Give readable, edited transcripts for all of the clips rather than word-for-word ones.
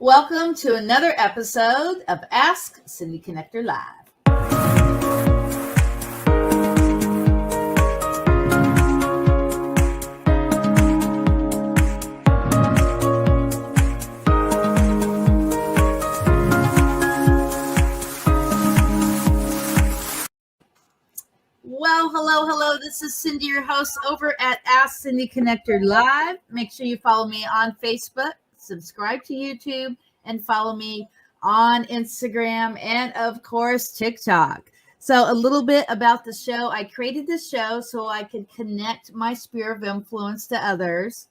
Welcome to another episode of Ask Cindy Connector Live. Well, hello. This is Cindy, your host over at Ask Cindy Connector Live. Make sure you follow me on Facebook, subscribe to YouTube, and follow me on Instagram and, of course, TikTok. So a little bit about the show. I created this show so I could connect my sphere of influence to others.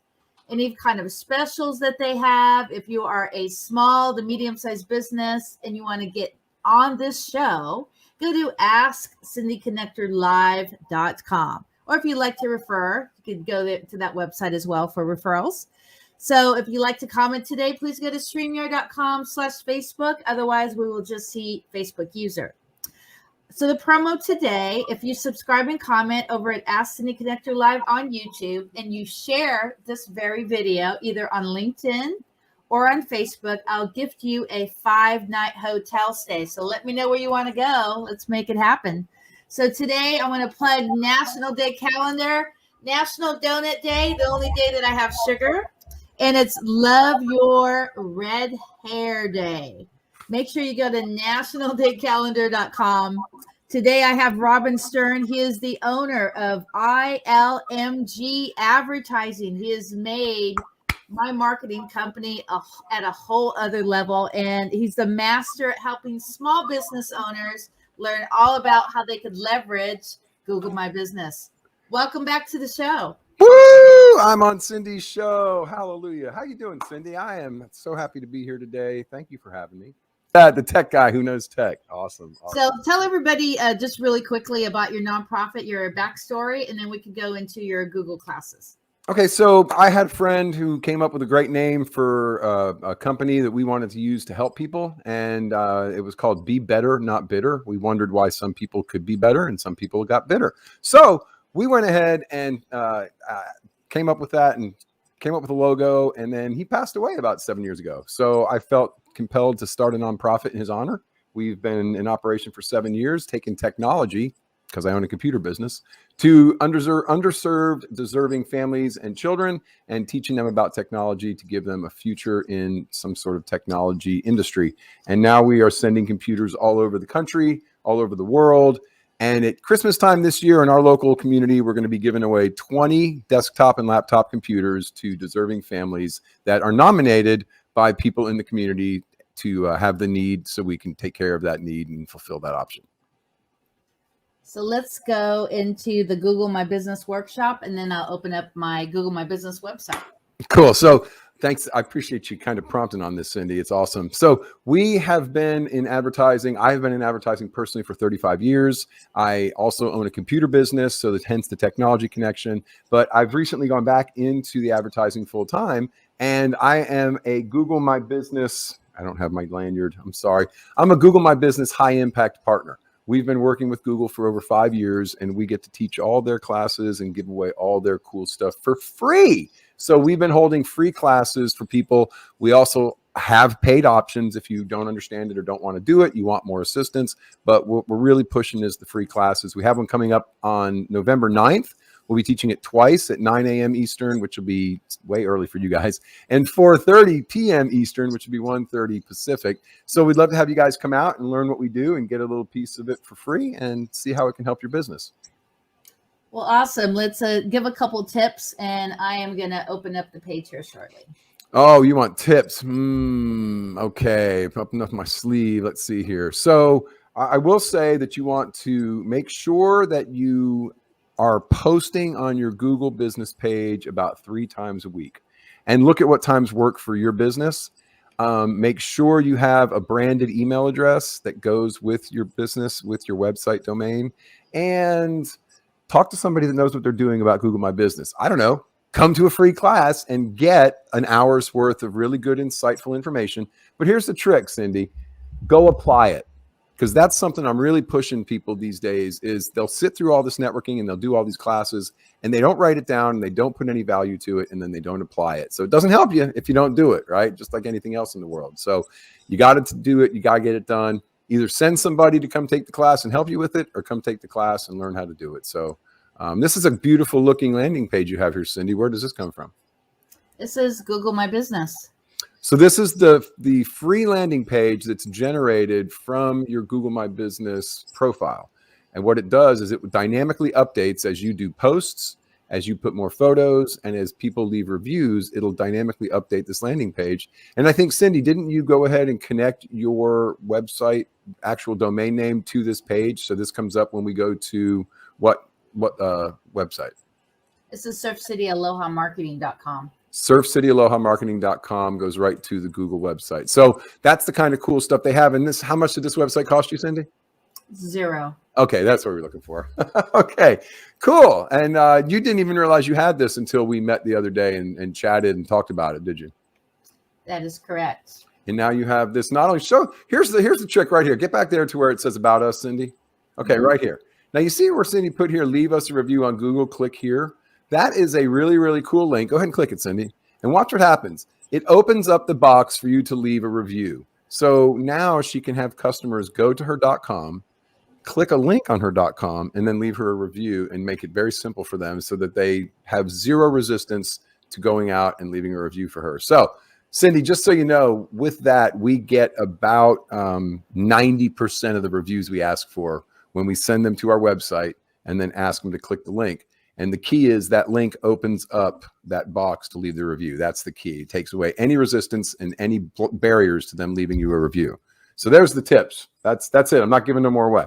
Any kind of specials that they have. If you are a small to medium-sized business and you want to get on this show, go to AskCindyConnectorLive.com. Or if you'd like to refer, you can go to that website as well for referrals. So if you'd like to comment today, please go to StreamYard.com/Facebook. Otherwise, we will just see Facebook user. So the promo today, if you subscribe and comment over at Ask Cindy Connector Live on YouTube and you share this very video either on LinkedIn or on Facebook, I'll gift you a 5-night hotel stay. So let me know where you want to go. Let's make it happen. So today I want to plug National Day Calendar, National Donut Day, the only day that I have sugar, and it's Love Your Red Hair Day. Make sure you go to nationaldaycalendar.com. Today I have Robin Stern. He is the owner of ILMG Advertising. He has made my marketing company at a whole other level, and he's the master at helping small business owners learn all about how they could leverage Google My Business. Welcome back to the show. Woo! I'm on Cindy's show. Hallelujah. How you doing, Cindy? I am so happy to be here today. Thank you for having me. The tech guy who knows tech. Awesome. So tell everybody just really quickly about your nonprofit, your backstory, and then we can go into your Google classes. Okay, so I had a friend who came up with a great name for a company that we wanted to use to help people, and it was called Be Better, Not Bitter. We wondered why some people could be better and some people got bitter. So we went ahead and came up with that and came up with a logo, and then he passed away about 7 years ago. So I felt compelled to start a nonprofit in his honor. We've been in operation for 7 years, taking technology, because I own a computer business, to underserved, deserving families and children, and teaching them about technology to give them a future in some sort of technology industry. And now we are sending computers all over the country, all over the world. And at Christmas time this year in our local community, we're going to be giving away 20 desktop and laptop computers to deserving families that are nominated by people in the community to have the need, so we can take care of that need and fulfill that option. So let's go into the Google My Business workshop, and then I'll open up my Google My Business website. Cool. So thanks. I appreciate you kind of prompting on this, Cindy. It's awesome. So we have been in advertising. I've been in advertising personally for 35 years. I also own a computer business, so that hence the technology connection. But I've recently gone back into the advertising full time, and I am a Google My Business. I don't have my lanyard. I'm sorry. I'm a Google My Business high impact partner. We've been working with Google for over 5 years, and we get to teach all their classes and give away all their cool stuff for free. So we've been holding free classes for people. We also have paid options if you don't understand it or don't want to do it, you want more assistance. But what we're really pushing is the free classes. We have one coming up on November 9th. We'll be teaching it twice at 9 a.m. Eastern, which will be way early for you guys, and 4:30 p.m. Eastern, which will be 1:30 Pacific. So we'd love to have you guys come out and learn what we do and get a little piece of it for free and see how it can help your business. Well, awesome. Let's give a couple tips, and I am going to open up the page here shortly. Oh, you want tips? Okay, open up my sleeve. Let's see here. So I will say that you want to make sure that you are posting on your Google business page about 3 times a week, and look at what times work for your business. Make sure you have a branded email address that goes with your business, with your website domain, and talk to somebody that knows what they're doing about Google My Business. I don't know, come to a free class and get an hour's worth of really good, insightful information. But here's the trick, Cindy, go apply it. because that's something I'm really pushing people these days is they'll sit through all this networking and they'll do all these classes and they don't write it down and they don't put any value to it and then they don't apply it. So it doesn't help you if you don't do it, right? Just like anything else in the world. So you got to do it. You got to get it done. Either send somebody to come take the class and help you with it or come take the class and learn how to do it. So this is a beautiful looking landing page you have here, Cindy. Where does this come from? This is Google My Business. So this is the free landing page that's generated from your Google My Business profile. And what it does is it dynamically updates as you do posts, as you put more photos, and as people leave reviews, it'll dynamically update this landing page. And I think, Cindy, didn't you go ahead and connect your website actual domain name to this page? So this comes up when we go to what website? This is surfcityalohamarketing.com. surfcityalohamarketing.com goes right to the Google website. So that's the kind of cool stuff they have. And this, how much did this website cost you, Cindy? $0. Okay, that's what we're looking for. Okay, cool. And you didn't even realize you had this until we met the other day and chatted and talked about it, did you? That is correct. And now you have this not only show, here's the trick right here. Get back there to where it says about us, Cindy. Okay, right here. Now you see where Cindy put here, leave us a review on Google, click here. That is a really, really cool link. Go ahead and click it, Cindy. And watch what happens. It opens up the box for you to leave a review. So now she can have customers go to her .com, click a link on her .com, and then leave her a review and make it very simple for them so that they have zero resistance to going out and leaving a review for her. So Cindy, just so you know, with that, we get about 90% of the reviews we ask for when we send them to our website and then ask them to click the link. And the key is that link opens up that box to leave the review. That's the key. It takes away any resistance and any barriers to them leaving you a review. So there's the tips. That's it. I'm not giving no more away.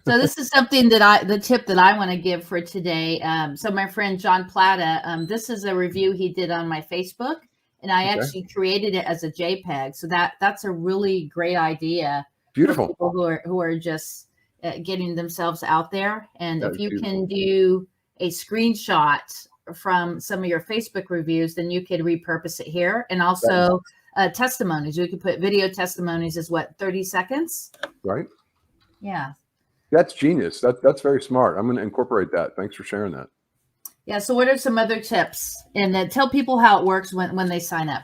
So this is something that the tip that I want to give for today. So my friend John Plata, this is a review he did on my Facebook, and I actually created it as a JPEG. So that's a really great idea. Beautiful. For people who are just getting themselves out there. And if you beautiful. can do a screenshot from some of your Facebook reviews, then you could repurpose it here. And also testimonies. You could put video testimonies as 30 seconds? Right. Yeah. That's genius. That's very smart. I'm going to incorporate that. Thanks for sharing that. Yeah. So what are some other tips? And tell people how it works when they sign up.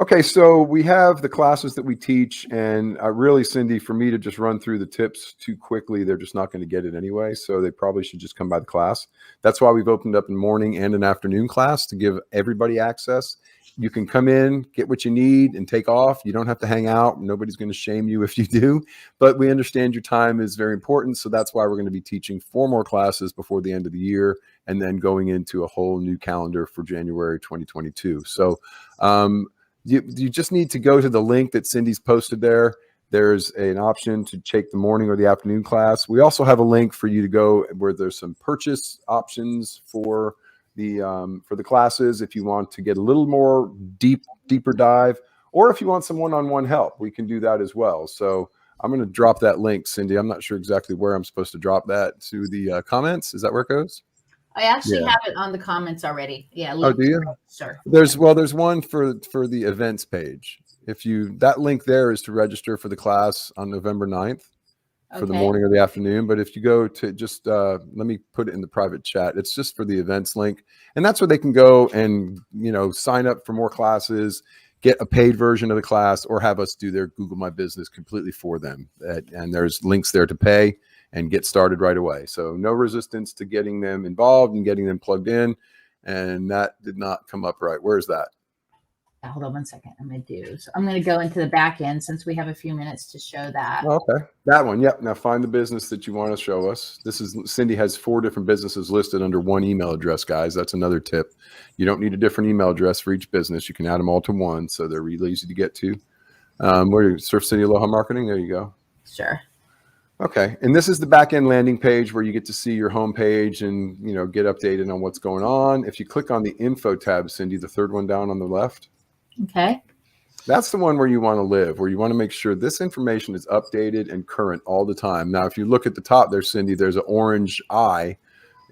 Okay, so we have the classes that we teach, and really, Cindy, for me to just run through the tips too quickly, they're just not going to get it anyway, so they probably should just come by the class. That's why we've opened up a morning and an afternoon class to give everybody access. You can come in, get what you need, and take off. You don't have to hang out. Nobody's going to shame you if you do, but we understand your time is very important, so that's why we're going to be teaching 4 more classes before the end of the year, and then going into a whole new calendar for January 2022. So, you just need to go to the link that Cindy's posted there. There's an option to take the morning or the afternoon class. We also have a link for you to go where there's some purchase options for the classes if you want to get a little more deeper dive, or if you want some one-on-one help, we can do that as well. So I'm going to drop that link, Cindy. I'm not sure exactly where I'm supposed to drop that to the comments. Is that where it goes? I actually have it on the comments already. Yeah. Oh, do you? Sure. There's one for the events page. That link there is to register for the class on November 9th for the morning or the afternoon. But if you go to just, let me put it in the private chat. It's just for the events link. And that's where they can go and, sign up for more classes, get a paid version of the class, or have us do their Google My Business completely for them. And there's links there to pay and get started right away. So no resistance to getting them involved and getting them plugged in. And that did not come up right. Where's that? Hold on one second. I'm going to go into the back end since we have a few minutes to show that. Okay. That one. Yep. Now find the business that you want to show us. Cindy has 4 different businesses listed under one email address, guys. That's another tip. You don't need a different email address for each business. You can add them all to one. So they're really easy to get to. Where Surf City Aloha Marketing. There you go. Sure. Okay. And this is the back-end landing page where you get to see your home page and, get updated on what's going on. If you click on the info tab, Cindy, the 3rd one down on the left. Okay. That's the one where you want to live, where you want to make sure this information is updated and current all the time. Now, if you look at the top there, Cindy, there's an orange eye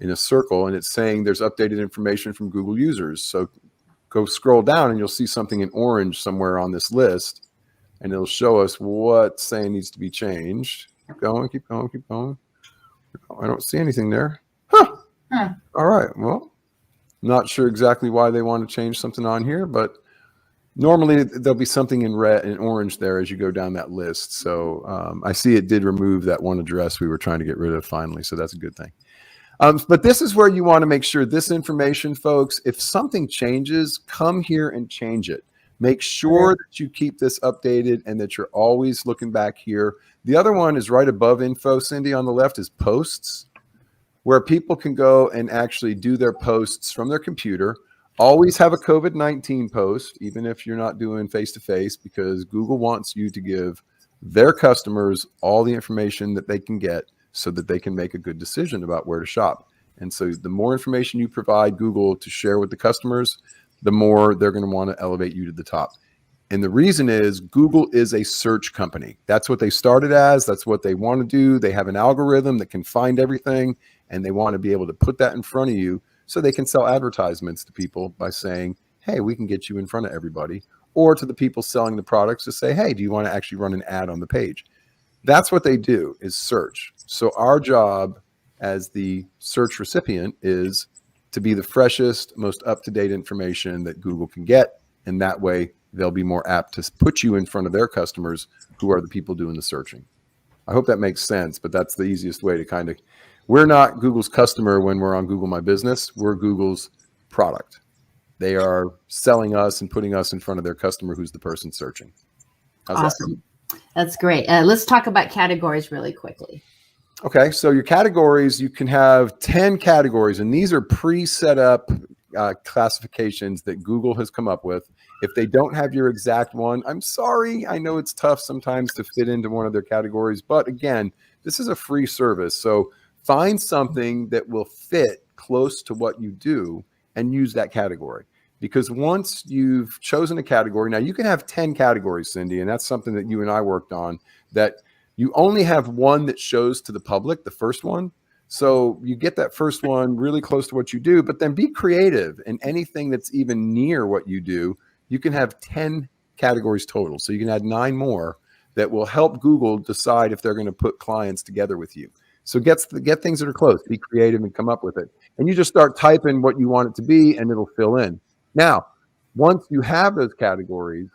in a circle, and it's saying there's updated information from Google users. So go scroll down and you'll see something in orange somewhere on this list. and it'll show us what's saying needs to be changed. Keep going, keep going, keep going. I don't see anything there. Huh. All right. Well, not sure exactly why they want to change something on here, but normally there'll be something in red and orange there as you go down that list. So I see it did remove that one address we were trying to get rid of finally. So that's a good thing. But this is where you want to make sure this information, folks, if something changes, come here and change it. Make sure that you keep this updated and that you're always looking back here. The other one is right above info, Cindy, on the left is posts, where people can go and actually do their posts from their computer. Always have a COVID-19 post, even if you're not doing face-to-face, because Google wants you to give their customers all the information that they can get so that they can make a good decision about where to shop. And so the more information you provide Google to share with the customers, the more they're going to want to elevate you to the top. And the reason is Google is a search company. That's what they started as. That's what they want to do. They have an algorithm that can find everything, and they want to be able to put that in front of you so they can sell advertisements to people by saying, hey, we can get you in front of everybody, or to the people selling the products to say, hey, do you want to actually run an ad on the page? That's what they do, is search. So our job as the search recipient is to be the freshest, most up-to-date information that Google can get. And that way they'll be more apt to put you in front of their customers who are the people doing the searching. I hope that makes sense, but that's the easiest way to kind of, we're not Google's customer when we're on Google My Business. We're Google's product. They are selling us and putting us in front of their customer who's the person searching. How's awesome. That's great. Let's talk about categories really quickly. Okay, so your categories, you can have 10 categories, and these are pre-set up classifications that Google has come up with. If they don't have your exact one, I'm sorry. I know it's tough sometimes to fit into one of their categories, but again, this is a free service. So find something that will fit close to what you do and use that category. Because once you've chosen a category, now you can have 10 categories, Cindy, and that's something that you and I worked on, that you only have one that shows to the public, the first one. So you get that first one really close to what you do, but then be creative in anything that's even near what you do. You can have 10 categories total. So you can add 9 more that will help Google decide if they're going to put clients together with you. So get things that are close, be creative and come up with it. And you just start typing what you want it to be and it'll fill in. Now, once you have those categories,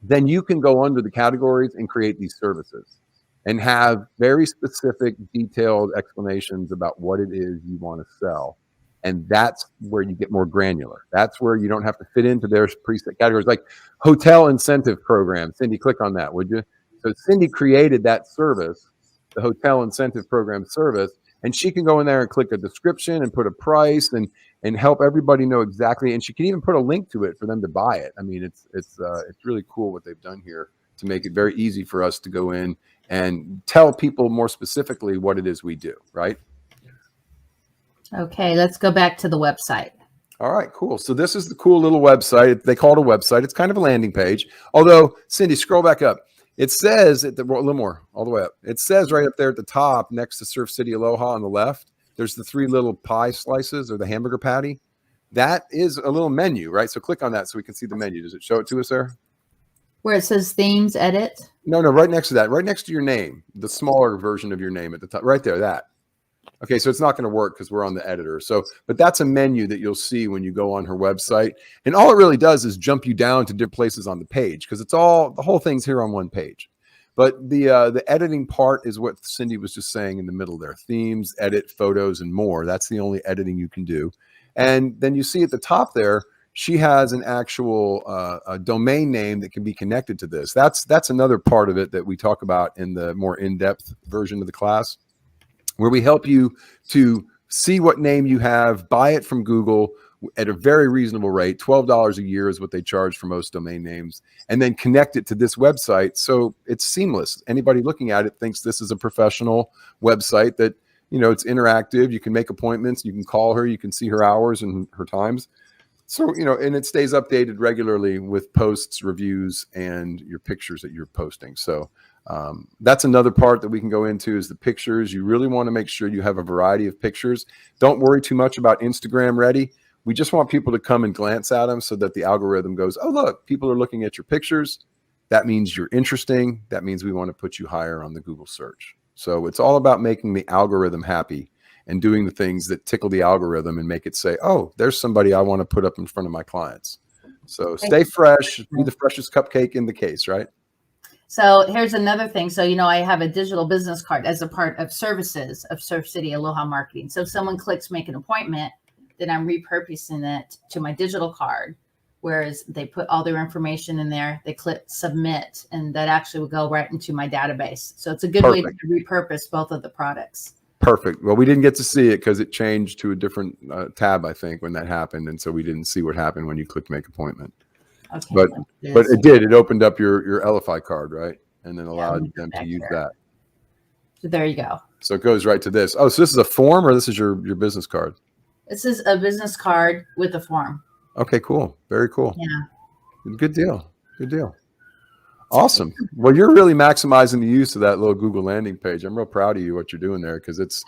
then you can go under the categories and create these services and have very specific, detailed explanations about what it is you want to sell. And that's where you get more granular. That's where you don't have to fit into their preset categories, like hotel incentive program. Cindy, click on that, would you? So Cindy created that service, the hotel incentive program service, and she can go in there and click a description and put a price and help everybody know exactly. And she can even put a link to it for them to buy it. I mean, it's really cool what they've done here to make it very easy for us to go in and tell people more specifically what it is we do, right? Okay, let's go back to the website. All right, cool. So this is the cool little website. They call it a website. It's kind of a landing page. Although, Cindy, scroll back up. It says a little more, all the way up. It says right up there at the top, next to Surf City Aloha on the left, there's the 3 little pie slices or the hamburger patty. That is a little menu, right? So click on that so we can see the menu. Does it show it to us there? Where it says themes, edit? No, right next to that, right next to your name, the smaller version of your name at the top, right there, that. Okay, so it's not going to work because we're on the editor. So, but that's a menu that you'll see when you go on her website. And all it really does is jump you down to different places on the page because the whole thing's here on one page. But the editing part is what Cindy was just saying in the middle there. Themes, edit, photos, and more. That's the only editing you can do. And then you see at the top there, she has an actual a domain name that can be connected to this. That's another part of it that we talk about in the more in-depth version of the class, where we help you to see what name you have, buy it from Google at a very reasonable rate. $12 a year is what they charge for most domain names, and then connect it to this website. So it's seamless. Anybody looking at it thinks this is a professional website that, you know, it's interactive. You can make appointments. You can call her. You can see her hours and her times. So, you know, and it stays updated regularly with posts, reviews, and your pictures that you're posting. So that's another part that we can go into is the pictures. You really want to make sure you have a variety of pictures. Don't worry too much about Instagram ready. We just want people to come and glance at them so that the algorithm goes, oh, look, people are looking at your pictures. that means you're interesting. That means we want to put you higher on the Google search. So it's all about making the algorithm happy and doing the things that tickle the algorithm and make it say, oh, there's somebody I want to put up in front of my clients. So stay fresh, be the freshest cupcake in the case, right? So here's another thing. So, I have a digital business card as a part of services of Surf City Aloha Marketing. So if someone clicks make an appointment, then I'm repurposing it to my digital card. Whereas they put all their information in there, they click submit, and that actually will go right into my database. So it's a good way to repurpose both of the products. Perfect. Well, we didn't get to see it because it changed to a different tab, I think, when that happened. And so we didn't see what happened when you clicked make appointment. Okay, but it did. It opened up your LFI card, right? And then allowed them to use that. So there you go. So it goes right to this. Oh, so this is a form, or this is your business card? This is a business card with a form. Okay, cool. Very cool. Yeah. Good deal. Good deal. Awesome. Well, you're really maximizing the use of that little Google landing page. I'm real proud of you, what you're doing there, because it's,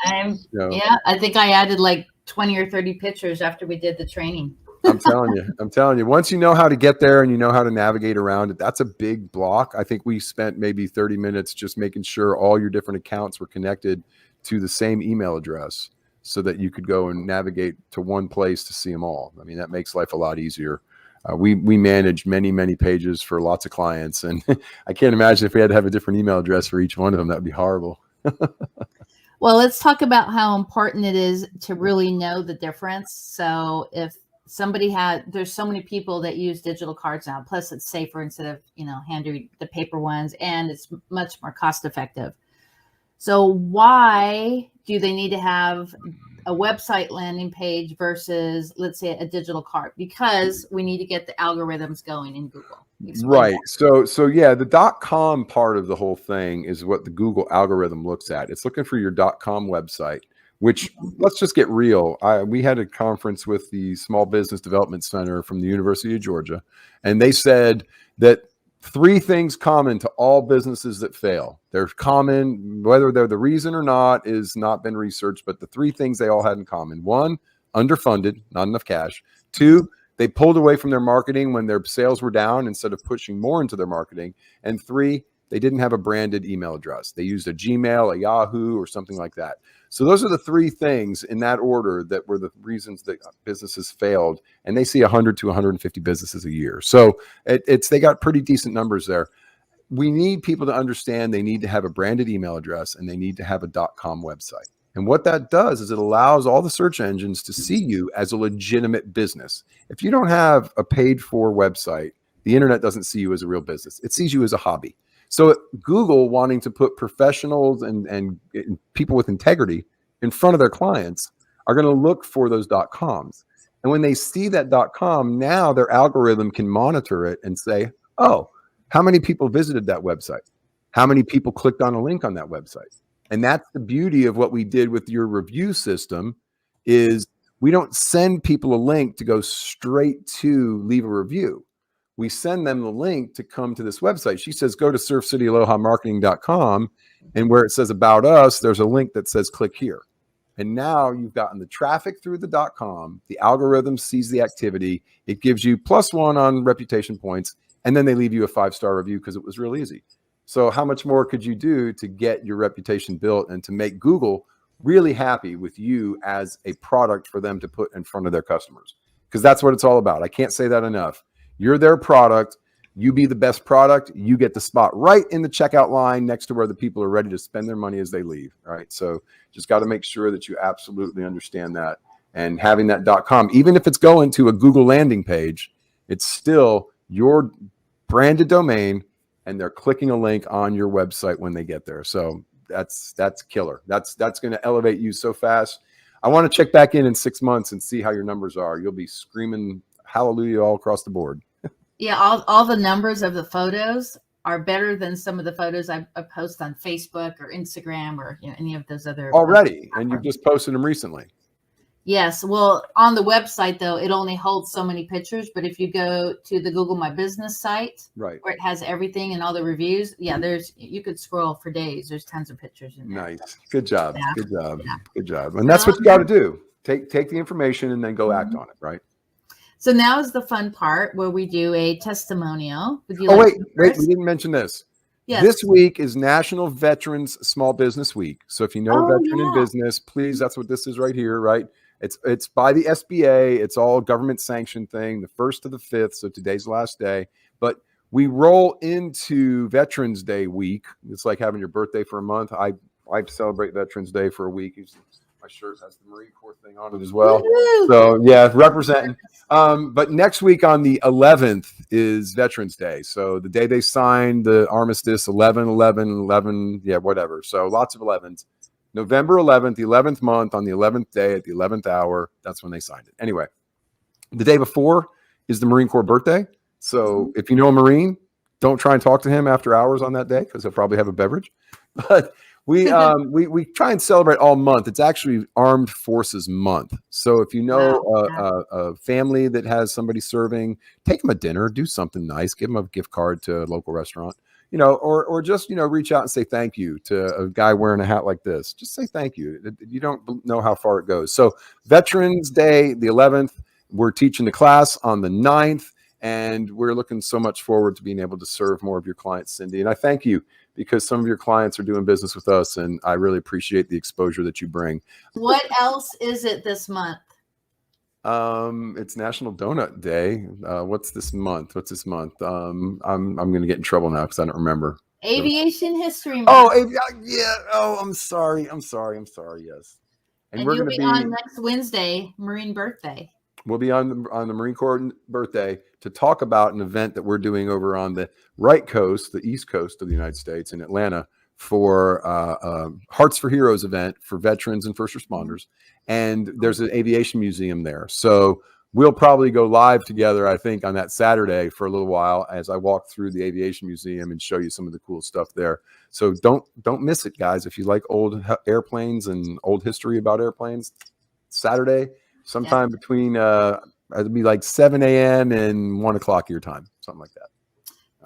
yeah, I think I added like 20 or 30 pictures after we did the training. I'm telling you, once you know how to get there and you know how to navigate around it, that's a big block. I think we spent maybe 30 minutes just making sure all your different accounts were connected to the same email address so that you could go and navigate to one place to see them all. I mean, that makes life a lot easier. We manage many pages for lots of clients, and I can't imagine if we had to have a different email address for each one of them. That'd be horrible. Well, let's talk about how important it is to really know the difference. So if somebody there's so many people that use digital cards now, plus it's safer instead of, handing the paper ones, and it's much more cost effective. So why do they need to have a website landing page versus, let's say, a digital card? Because we need to get the algorithms going in Google. Right. So yeah, the .com part of the whole thing is what the Google algorithm looks at. It's looking for your .com website, which, let's just get real. We had a conference with the Small Business Development Center from the University of Georgia, and they said that 3 things common to all businesses that fail. They're common, whether they're the reason or not is not been researched, but the 3 things they all had in common: 1, underfunded, not enough cash; 2, they pulled away from their marketing when their sales were down instead of pushing more into their marketing; and 3, they didn't have a branded email address. They used a Gmail, a Yahoo, or something like that. So those are the 3 things in that order that were the reasons that businesses failed. And they see 100 to 150 businesses a year. So they got pretty decent numbers there. We need people to understand they need to have a branded email address and they need to have a .com website. And what that does is it allows all the search engines to see you as a legitimate business. If you don't have a paid for website, the internet doesn't see you as a real business. It sees you as a hobby. So Google, wanting to put professionals and people with integrity in front of their clients, are going to look for those .coms. And when they see that .com, now their algorithm can monitor it and say, oh, how many people visited that website? How many people clicked on a link on that website? And that's the beauty of what we did with your review system, is we don't send people a link to go straight to leave a review. We send them the link to come to this website. She says, go to surfcityalohamarketing.com, and where it says about us, there's a link that says click here. And now you've gotten the traffic through the .com. The algorithm sees the activity. It gives you +1 on reputation points, and then they leave you a 5-star review because it was real easy. So how much more could you do to get your reputation built and to make Google really happy with you as a product for them to put in front of their customers? Because that's what it's all about. I can't say that enough. You're their product. You be the best product. You get the spot right in the checkout line next to where the people are ready to spend their money as they leave. All right. So just got to make sure that you absolutely understand that. And having that .com, even if it's going to a Google landing page, it's still your branded domain, and they're clicking a link on your website when they get there. So that's killer. That's going to elevate you so fast. I want to check back in 6 months and see how your numbers are. You'll be screaming hallelujah all across the board. Yeah, all the numbers of the photos are better than some of the photos I post on Facebook or Instagram or any of those other already. And you've just posted them recently. Yes. Well, on the website, though, it only holds so many pictures. But if you go to the Google My Business site, right, where it has everything and all the reviews, you could scroll for days. There's tons of pictures in there. Nice. Good job. Yeah. Good job. Yeah. Good job. And that's what you got to do. Take the information and then go act on it, right? So now is the fun part where we do a testimonial. Would you Oh, like wait, we didn't mention this. Yes. This week is National Veterans Small Business Week. So if you know a veteran in business, please, that's what this is right here, right? It's by the SBA. It's all government sanctioned thing, the 1st to the 5th. So today's the last day. But we roll into Veterans Day week. It's like having your birthday for a month. I celebrate Veterans Day for a week. My shirt has the Marine Corps thing on it as well. Woo-hoo! So yeah, representing. But next week on the 11th is Veterans Day. So the day they signed the armistice, 11/11/11, yeah, whatever. So lots of 11s. November 11th, the 11th month, on the 11th day at the 11th hour. That's when they signed it. Anyway, the day before is the Marine Corps birthday. So if you know a Marine, don't try and talk to him after hours on that day because he'll probably have a beverage. But we try and celebrate all month. It's actually Armed Forces Month. So if you know a family that has somebody serving, take them a dinner, do something nice, give them a gift card to a local restaurant, or just, reach out and say thank you to a guy wearing a hat like this. Just say thank you. You don't know how far it goes. So Veterans Day, the 11th, we're teaching the class on the 9th, and we're looking so much forward to being able to serve more of your clients, Cindy. And I thank you, because some of your clients are doing business with us, and I really appreciate the exposure that you bring. What else is it this month? It's National Donut Day. What's this month? I'm going to get in trouble now because I don't remember. Aviation History Month. Oh, yeah. Oh, I'm sorry. Yes. And we're going to be on next Wednesday, Marine Birthday. We'll be on the Marine Corps birthday to talk about an event that we're doing over on the right coast, the East Coast of the United States in Atlanta, for Hearts for Heroes event for veterans and first responders. And there's an aviation museum there. So we'll probably go live together, I think, on that Saturday for a little while as I walk through the aviation museum and show you some of the cool stuff there. So don't miss it, guys. If you like old airplanes and old history about airplanes, Saturday, sometime between it'll be like 7 a.m. and 1 o'clock your time, something like that.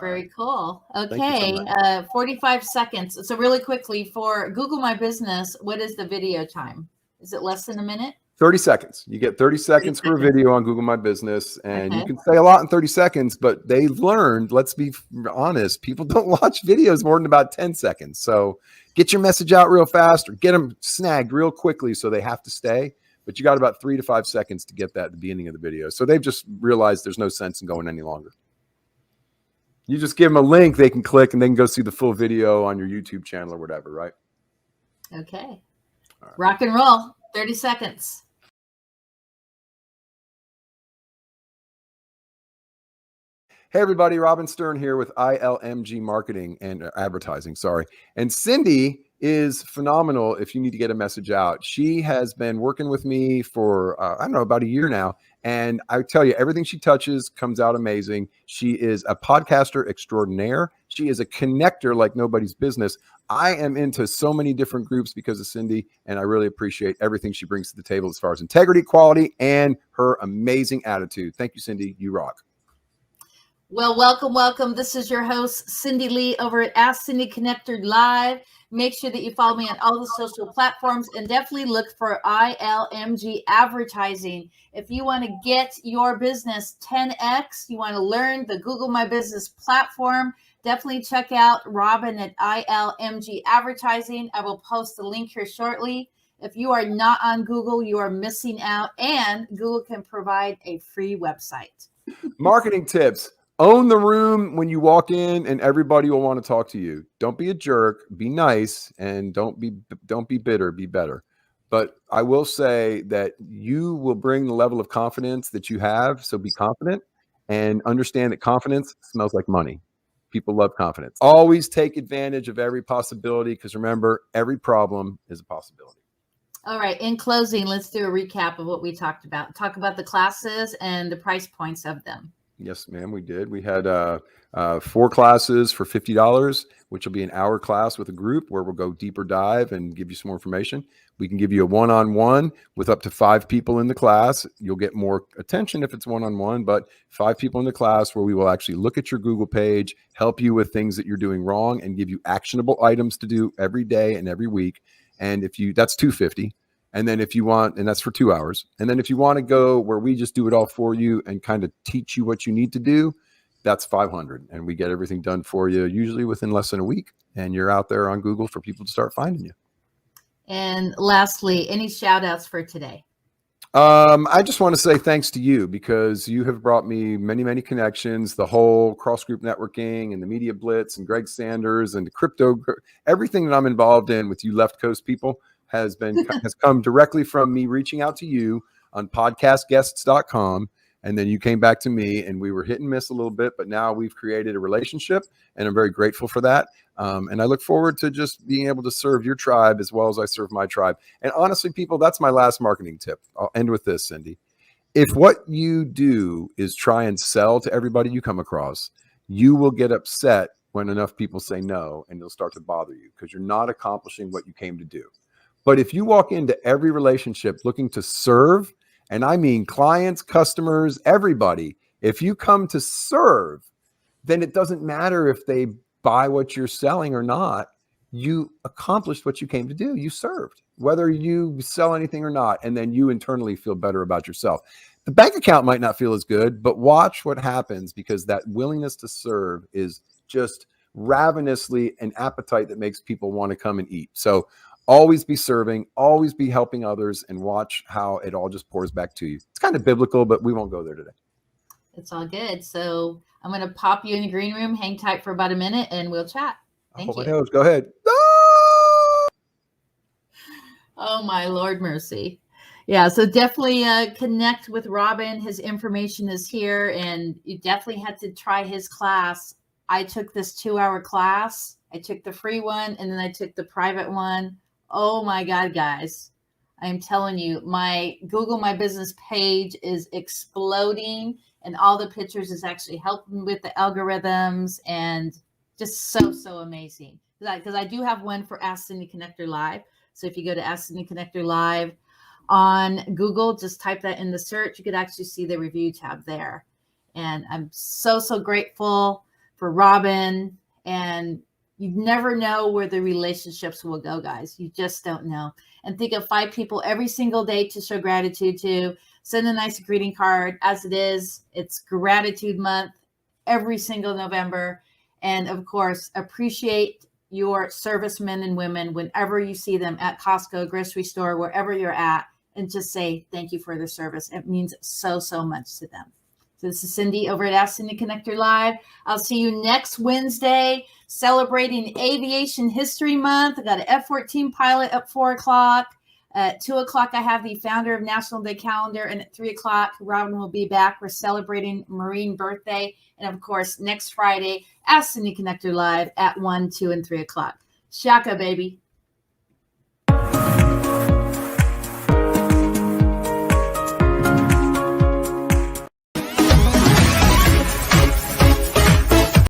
Very cool. Okay, so 45 seconds. So really quickly, for Google My Business, what is the video time? Is it less than a minute? 30 seconds. You get 30 seconds for a video on Google My Business, and you can say a lot in 30 seconds, but they've learned, let's be honest, people don't watch videos more than about 10 seconds. So get your message out real fast, or get them snagged real quickly so they have to stay. But you got about 3 to 5 seconds to get that at the beginning of the video. So they've just realized there's no sense in going any longer. You just give them a link they can click, and they can go see the full video on your YouTube channel or whatever, right? Okay. All right. Rock and roll. 30 seconds. Hey, everybody. Robin Stern here with ILMG Marketing and Advertising. Sorry. And Cindy is phenomenal if you need to get a message out. She has been working with me for, I don't know, about a year now. And I tell you, everything she touches comes out amazing. She is a podcaster extraordinaire. She is a connector like nobody's business. I am into so many different groups because of Cindy, and I really appreciate everything she brings to the table as far as integrity, quality, and her amazing attitude. Thank you, Cindy. You rock. Well, welcome. This is your host, Cindy Lee, over at Ask Cindy Connector Live. Make sure that you follow me on all the social platforms, and definitely look for ILMG Advertising. If you want to get your business 10x, you want to learn the Google My Business platform, definitely check out Robin at ILMG Advertising. I will post the link here shortly. If you are not on Google, you are missing out, and Google can provide a free website. Marketing tips. Own the room when you walk in, and everybody will want to talk to you. Don't be a jerk, be nice, and don't be bitter, be better. But I will say that you will bring the level of confidence that you have. So be confident, and understand that confidence smells like money. People love confidence. Always take advantage of every possibility, because remember, every problem is a possibility. All right. In closing, let's do a recap of what we talked about. Talk about the classes and the price points of them. Yes, ma'am, we did. We had 4 classes for $50, which will be an hour class with a group where we'll go deeper dive and give you some more information. We can give you a one-on-one with up to 5 people in the class. You'll get more attention if it's one-on-one, but 5 people in the class where we will actually look at your Google page, help you with things that you're doing wrong, and give you actionable items to do every day and every week. And that's $250. And then if you want, and that's for 2 hours. And then if you want to go where we just do it all for you and kind of teach you what you need to do, that's 500. And we get everything done for you, usually within less than a week. And you're out there on Google for people to start finding you. And lastly, any shout outs for today? I just want to say thanks to you, because you have brought me many, many connections, the whole cross group networking and the media blitz and Greg Sanders and the crypto, everything that I'm involved in with you left coast people has come directly from me reaching out to you on podcastguests.com. And then you came back to me and we were hit and miss a little bit, but now we've created a relationship and I'm very grateful for that. And I look forward to just being able to serve your tribe as well as I serve my tribe. And honestly, people, that's my last marketing tip. I'll end with this, Cindy. If what you do is try and sell to everybody you come across, you will get upset when enough people say no, and it'll start to bother you because you're not accomplishing what you came to do. But if you walk into every relationship looking to serve, and I mean clients, customers, everybody, if you come to serve, then it doesn't matter if they buy what you're selling or not. You accomplished what you came to do. You served, whether you sell anything or not. And then you internally feel better about yourself. The bank account might not feel as good, but watch what happens, because that willingness to serve is just ravenously an appetite that makes people want to come and eat. So always be serving, always be helping others, and watch how it all just pours back to you. It's kind of biblical, but we won't go there today. It's all good. So I'm going to pop you in the green room. Hang tight for about a minute and we'll chat. Thank you. Go ahead. Oh, my Lord mercy. Yeah, so definitely connect with Robin. His information is here, and you definitely had to try his class. I took this 2-hour class. I took the free one, and then I took the private one. Oh, my God, guys. I'm telling you, my Google My Business page is exploding, and all the pictures is actually helping with the algorithms, and just so amazing. Because I do have one for Ask Cindy Connector Live. So if you go to Ask Cindy Connector Live on Google, just type that in the search. You could actually see the review tab there. And I'm so grateful for Robin. And you never know where the relationships will go, guys. You just don't know. And think of 5 people every single day to show gratitude to. Send a nice greeting card. As it is, it's Gratitude Month every single November. And of course, appreciate your servicemen and women whenever you see them at Costco, grocery store, wherever you're at, and just say thank you for their service. It means so much to them. So this is Cindy over at Ask Cindy Connector Live. I'll see you next Wednesday, celebrating Aviation History Month. I got an F-14 pilot at 4 o'clock. At 2 o'clock, I have the founder of National Day Calendar. And at 3 o'clock, Robin will be back. We're celebrating Marine Birthday. And of course, next Friday, Ask Cindy Connector Live at 1, 2, and 3 o'clock. Shaka, baby.